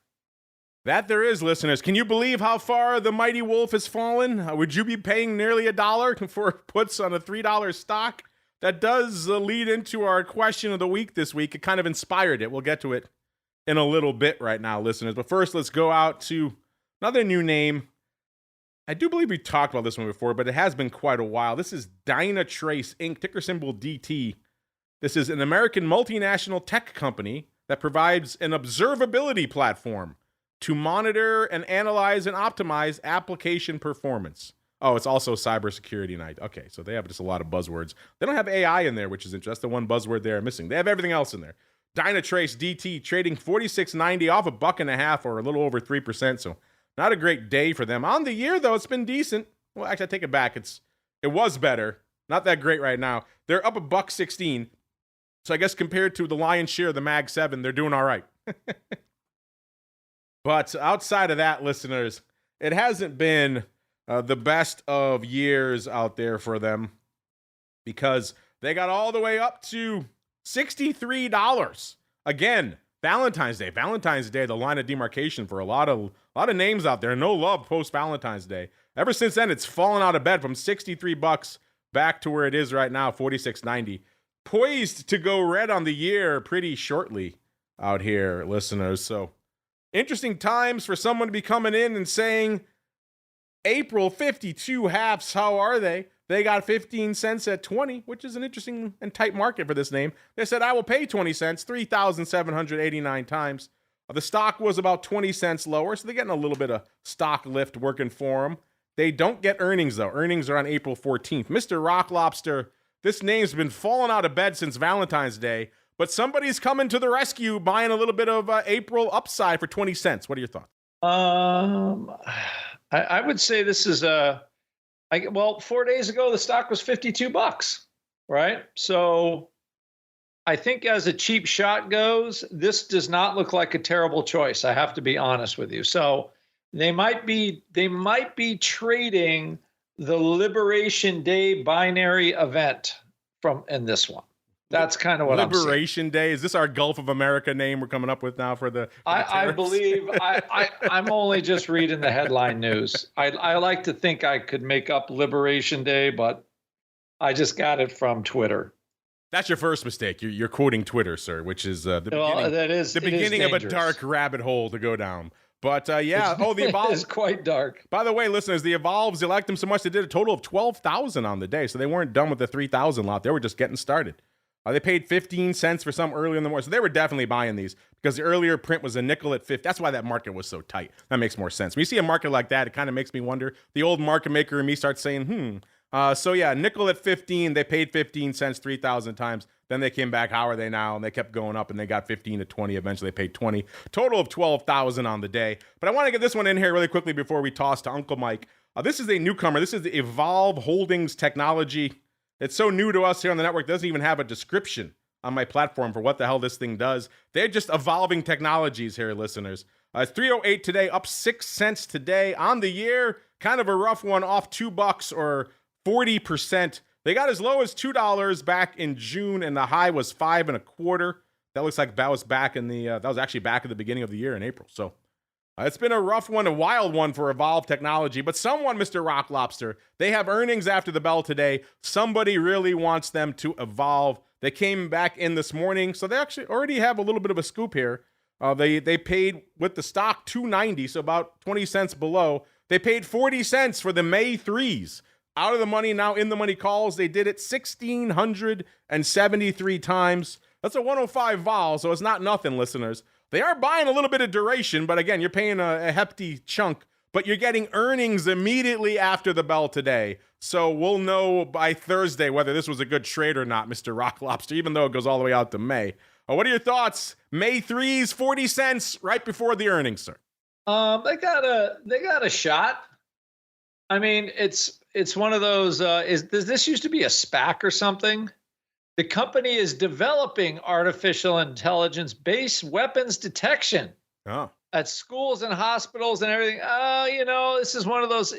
That there is, listeners. Can you believe how far the mighty Wolf has fallen? Would you be paying nearly $1 for puts on a $3 stock? That does lead into our question of the week this week. It kind of inspired it. We'll get to it in a little bit right now, listeners. But first, let's go out to another new name. I do believe we talked about this one before, but it has been quite a while. This is Dynatrace Inc., ticker symbol DT. This is an American multinational tech company that provides an observability platform to monitor and analyze and optimize application performance. Oh, it's also cybersecurity night. Okay, so they have just a lot of buzzwords. They don't have AI in there, which is interesting. That's the one buzzword they're missing. They have everything else in there. Dynatrace DT trading $46.90 off $1.50 or a little over 3%. So not a great day for them. On the year, though, it's been decent. Well, actually, I take it back. It was better. Not that great right now. They're up $1.16. So I guess compared to the lion's share of the Mag 7, they're doing all right. But outside of that, listeners, it hasn't been the best of years out there for them because they got all the way up to $63. Again, Valentine's Day. Valentine's Day, the line of demarcation for a lot of names out there. No love post Valentine's Day. Ever since then, it's fallen out of bed from $63 back to where it is right now, $46.90. Poised to go red on the year pretty shortly out here, listeners. So interesting times for someone to be coming in and saying, April 52 halves, how are they? They got 15 cents at 20, which is an interesting and tight market for this name. They said, I will pay 20 cents, 3,789 times. The stock was about 20 cents lower, so they're getting a little bit of stock lift working for them. They don't get earnings, though. Earnings are on April 14th. Mr. Rock Lobster, this name's been falling out of bed since Valentine's Day, but somebody's coming to the rescue, buying a little bit of April upside for 20 cents. What are your thoughts? I would say this is 4 days ago, the stock was $52, right? So I think as a cheap shot goes, this does not look like a terrible choice. I have to be honest with you. So they might be trading the Liberation Day binary event in this one. That's kind of what Liberation Day. Is this our Gulf of America name we're coming up with now for the I believe I'm only just reading the headline news. I like to think I could make up Liberation Day, but I just got it from Twitter. That's your first mistake. You're quoting Twitter, sir, which is the beginning of a dark rabbit hole to go down. But yeah, the Evolve is quite dark. By the way, listeners, the Evolves, they liked them so much they did a total of 12,000 on the day, so they weren't done with the 3,000 lot. They were just getting started. They paid 15 cents for some early in the morning, so they were definitely buying these because the earlier print was a nickel at 50. That's why that market was so tight. That makes more sense. When you see a market like that, it kind of makes me wonder. The old market maker in me starts saying, So yeah, nickel at 15. They paid 15 cents 3,000 times. Then they came back. How are they now? And they kept going up, and they got 15 to 20. Eventually, they paid 20. Total of 12,000 on the day. But I want to get this one in here really quickly before we toss to Uncle Mike. This is a newcomer. This is the Evolve Holdings Technology. It's so new to us here on the network. It doesn't even have a description on my platform for what the hell this thing does. They're just evolving technologies here, listeners. It's 308 today, up 6 cents today on the year. Kind of a rough one, off $2 or 40%. They got as low as $2 back in June, and the high was 5.25. That looks like that was back in the that was actually back at the beginning of the year in April. So It's been a rough one, a wild one for Evolve Technology, but someone, Mr. Rock Lobster, they have earnings after the bell today. Somebody really wants them to evolve. They came back in this morning, so they actually already have a little bit of a scoop here. They paid with the stock $2.90, so about 20 cents below. They paid 40 cents for the May 3s. Out of the money, now in the money calls. They did it 1,673 times. That's a 105 vol, so it's not nothing, listeners. They are buying a little bit of duration, but again, you're paying a hefty chunk, but you're getting earnings immediately after the bell today. So we'll know by Thursday whether this was a good trade or not, Mr. Rock Lobster, even though it goes all the way out to May. What are your thoughts? May 3s, 40 cents right before the earnings, sir. They got a shot. I mean, it's one of those, does this used to be a SPAC or something? The company is developing artificial intelligence-based weapons detection at schools and hospitals and everything. This is one of those,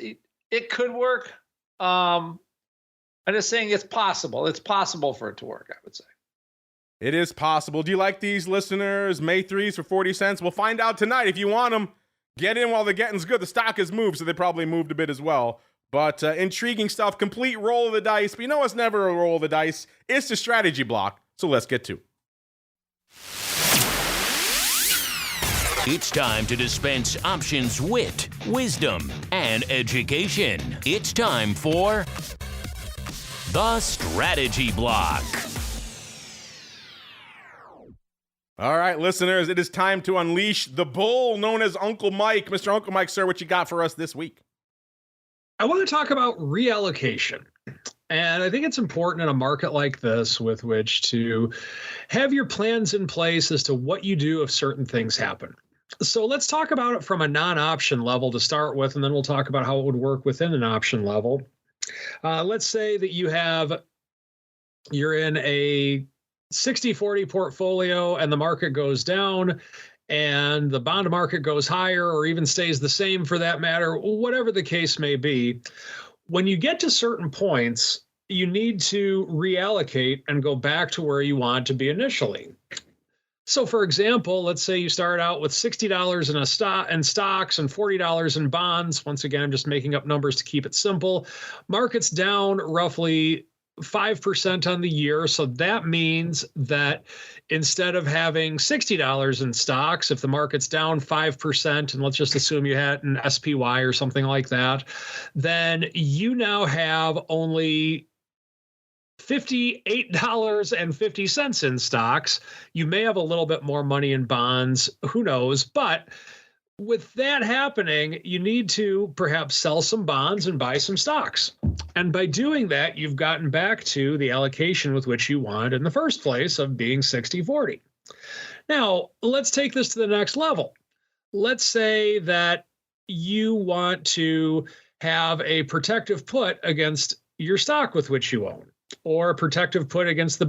it could work. I'm just saying it's possible. It's possible for it to work, I would say. It is possible. Do you like these, listeners? May 3s for 40 cents? We'll find out tonight. If you want them, get in while the getting's good. The stock has moved, so they probably moved a bit as well. But intriguing stuff, complete roll of the dice. But you know what's never a roll of the dice? It's the strategy block. So let's get to it. It's time to dispense options, wit, wisdom, and education. It's time for the strategy block. All right, listeners, it is time to unleash the bull known as Uncle Mike. Mr. Uncle Mike, sir, what you got for us this week? I want to talk about reallocation. And I think it's important in a market like this with which to have your plans in place as to what you do if certain things happen. So let's talk about it from a non-option level to start with, and then we'll talk about how it would work within an option level. Let's say that you're in a 60-40 portfolio and the market goes down and the bond market goes higher or even stays the same for that matter, whatever the case may be. When you get to certain points, you need to reallocate and go back to where you want to be initially. So for example, let's say you start out with $60 in stocks and $40 in bonds. Once again, I'm just making up numbers to keep it simple. Market's down roughly 5% on the year. So that means that instead of having $60 in stocks, if the market's down 5%, and let's just assume you had an SPY or something like that, then you now have only $58.50 in stocks. You may have a little bit more money in bonds, who knows, but with that happening, you need to perhaps sell some bonds and buy some stocks. And by doing that, you've gotten back to the allocation with which you wanted in the first place of being 60-40. Now, let's take this to the next level. Let's say that you want to have a protective put against your stock with which you own, or a protective put against the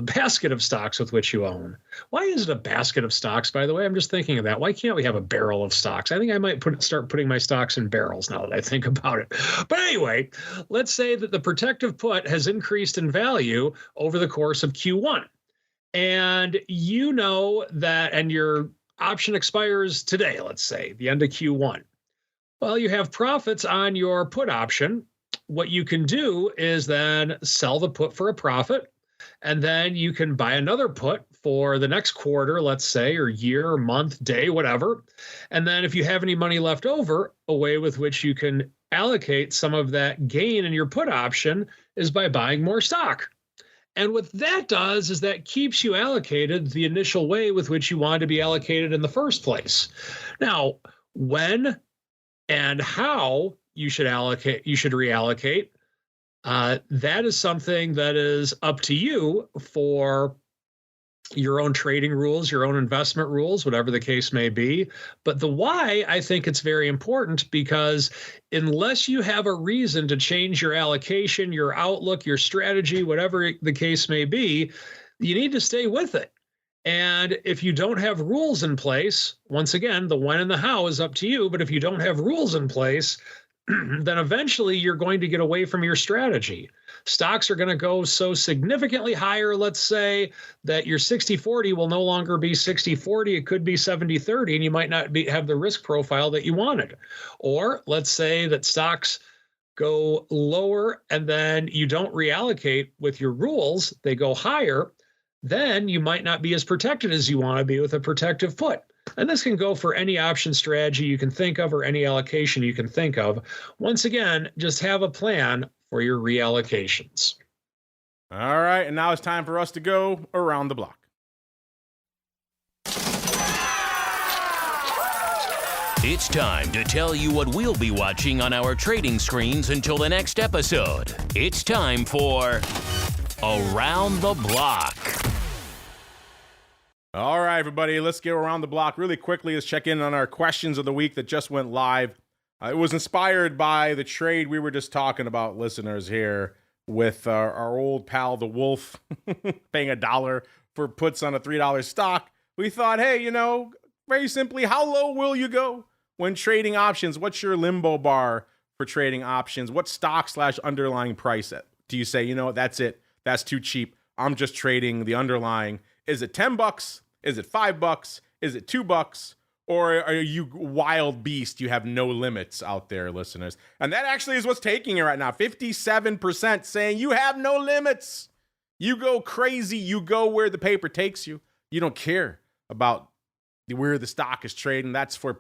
basket of stocks with which you own. Why is it a basket of stocks, by the way? I'm just thinking of that. Why can't we have a barrel of stocks? I think I might start putting my stocks in barrels now that I think about it. But anyway, let's say that the protective put has increased in value over the course of Q1. And you know that, and your option expires today, let's say, the end of Q1. Well, you have profits on your put option. What you can do is then sell the put for a profit, and then you can buy another put for the next quarter, let's say, or year, or month, day, whatever. And then if you have any money left over, a way with which you can allocate some of that gain in your put option is by buying more stock. And what that does is that keeps you allocated the initial way with which you wanted to be allocated in the first place. Now, when and how you should reallocate. That is something that is up to you for your own trading rules, your own investment rules, whatever the case may be. But the why, I think it's very important, because unless you have a reason to change your allocation, your outlook, your strategy, whatever the case may be, you need to stay with it. And if you don't have rules in place, once again, the when and the how is up to you. But if you don't have rules in place, then eventually you're going to get away from your strategy. Stocks are going to go so significantly higher, let's say, that your 60-40 will no longer be 60-40. It could be 70-30, and you might not have the risk profile that you wanted. Or let's say that stocks go lower and then you don't reallocate with your rules, they go higher, then you might not be as protected as you want to be with a protective put. And this can go for any option strategy you can think of or any allocation you can think of. Once again, just have a plan for your reallocations. All right, and now it's time for us to go around the block. It's time to tell you what we'll be watching on our trading screens until the next episode. It's time for Around the Block. All right, everybody, let's go around the block really quickly. Let's check in on our questions of the week that just went live. It was inspired by the trade we were just talking about, listeners, here with our old pal, the Wolf, paying $1 for puts on a $3 stock. We thought, hey, very simply, how low will you go when trading options? What's your limbo bar for trading options? What stock/underlying price do you say, that's it. That's too cheap. I'm just trading the underlying. Is it $10? Is it $5? Is it $2? Or are you wild beast? You have no limits out there, listeners. And that actually is what's taking it right now. 57% saying you have no limits. You go crazy. You go where the paper takes you. You don't care about where the stock is trading. That's for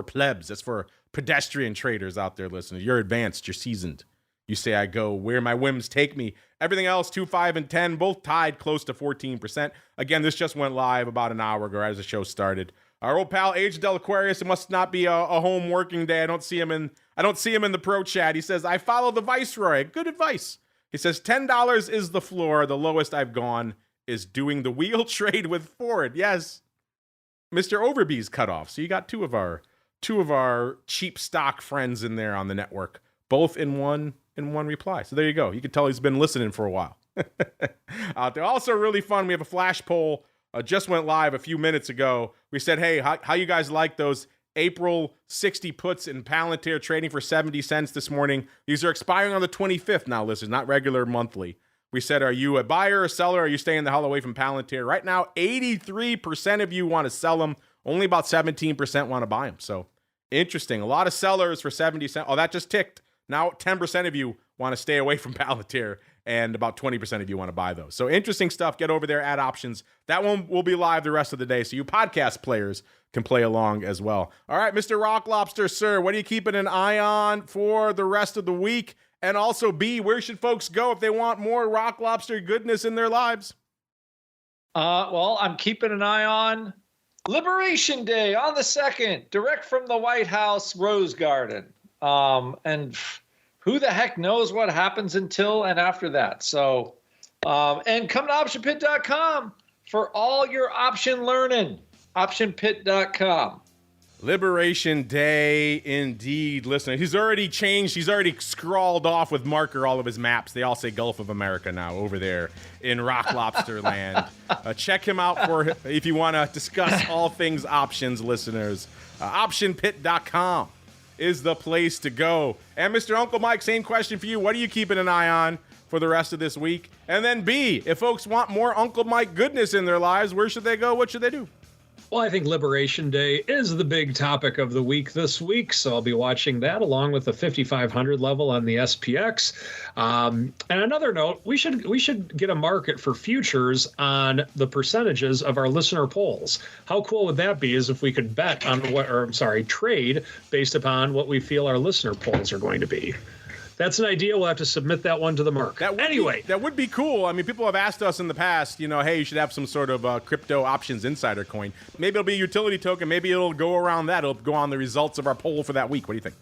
plebs. That's for pedestrian traders out there, listeners. You're advanced. You're seasoned. You say, I go where my whims take me. Everything else, 2, 5, and 10, both tied close to 14%. Again, this just went live about an hour ago as the show started. Our old pal, Age Del Aquarius, it must not be a home working day. I don't see him in the pro chat. He says, I follow the Viceroy. Good advice. He says, $10 is the floor. The lowest I've gone is doing the wheel trade with Ford. Yes. Mr. Overby's cut off. So you got two of our cheap stock friends in there on the network, both in one reply. So there you go. You can tell he's been listening for a while out there. Also really fun. We have a flash poll. Just went live a few minutes ago. We said, hey, how you guys like those April 60 puts in Palantir trading for 70 cents this morning? These are expiring on the 25th now, listeners, not regular monthly. We said, are you a buyer or a seller? Are you staying the hell away from Palantir? Right now, 83% of you want to sell them. Only about 17% want to buy them. So interesting. A lot of sellers for 70 cents. Oh, that just ticked. Now 10% of you want to stay away from Palantir, and about 20% of you want to buy those. So interesting stuff. Get over there, add options. That one will be live the rest of the day, so you podcast players can play along as well. All right, Mr. Rock Lobster, sir, what are you keeping an eye on for the rest of the week? And also, B, where should folks go if they want more Rock Lobster goodness in their lives? Well, I'm keeping an eye on Liberation Day on the 2nd, direct from the White House Rose Garden. And who the heck knows what happens until and after that. So, and come to optionpit.com for all your option learning. Optionpit.com. Liberation Day, indeed, listener. He's already changed. He's already scrawled off with marker all of his maps. They all say Gulf of America now over there in Rock Lobster Land. Check him out if you want to discuss all things options, listeners. Optionpit.com is the place to go. And Mr. Uncle Mike, same question for you. What are you keeping an eye on for the rest of this week? And then B, if folks want more Uncle Mike goodness in their lives, where should they go? What should they do? Well, I think Liberation Day is the big topic of the week this week, so I'll be watching that along with the 5,500 level on the SPX. And another note, we should get a market for futures on the percentages of our listener polls. How cool would that be? Is if we could bet on trade based upon what we feel our listener polls are going to be. That's an idea. We'll have to submit that one to the mark. That would be cool. I mean, people have asked us in the past, hey, you should have some sort of crypto options insider coin. Maybe it'll be a utility token. Maybe it'll go around that. It'll go on the results of our poll for that week. What do you think?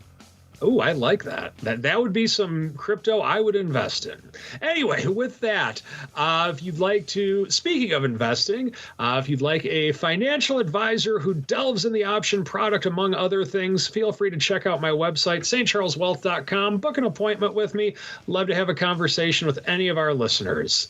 Oh, I like that. That would be some crypto I would invest in. Anyway, with that, if you'd like to, speaking of investing, if you'd like a financial advisor who delves in the option product, among other things, feel free to check out my website, stcharleswealth.com. Book an appointment with me. Love to have a conversation with any of our listeners.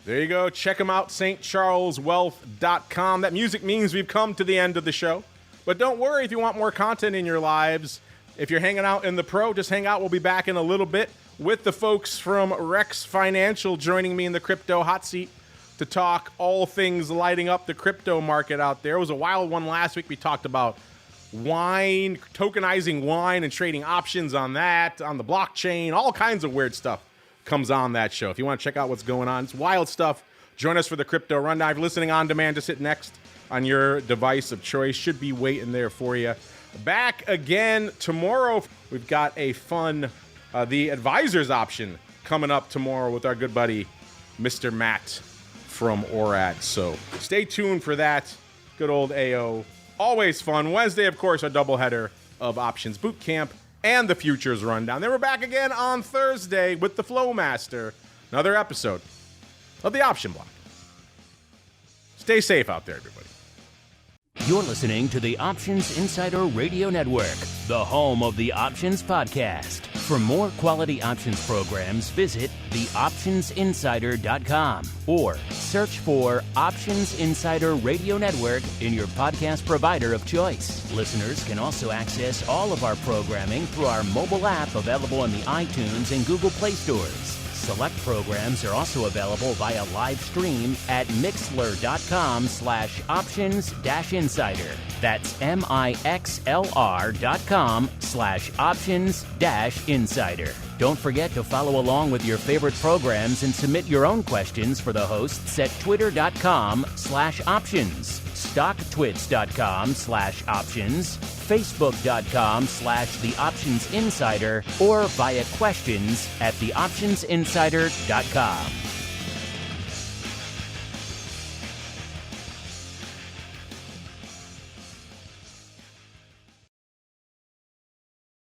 There you go. Check them out, stcharleswealth.com. That music means we've come to the end of the show. But don't worry if you want more content in your lives. If you're hanging out in the pro, just hang out. We'll be back in a little bit with the folks from Rex Financial joining me in the crypto hot seat to talk all things lighting up the crypto market out there. It was a wild one last week. We talked about wine, tokenizing wine and trading options on that, on the blockchain. All kinds of weird stuff comes on that show. If you want to check out what's going on, it's wild stuff. Join us for the Crypto Rundown. If you're listening on demand, just hit next on your device of choice. Should be waiting there for you. Back again tomorrow. We've got a fun, the advisors option coming up tomorrow with our good buddy, Mr. Matt from ORAD. So stay tuned for that. Good old AO. Always fun. Wednesday, of course, a doubleheader of Options Boot Camp and the Futures Rundown. Then we're back again on Thursday with the Flow Master. Another episode of the Option Block. Stay safe out there, everybody. You're listening to the Options Insider Radio Network, the home of the Options Podcast. For more quality options programs, visit theoptionsinsider.com or search for Options Insider Radio Network in your podcast provider of choice. Listeners can also access all of our programming through our mobile app available in the iTunes and Google Play stores. Select programs are also available via live stream at mixlr.com/options-insider. That's mixlr.com/options-insider. Don't forget to follow along with your favorite programs and submit your own questions for the hosts at twitter.com/options, stocktwits.com/options, facebook.com/theoptionsinsider, or via questions at theoptionsinsider.com.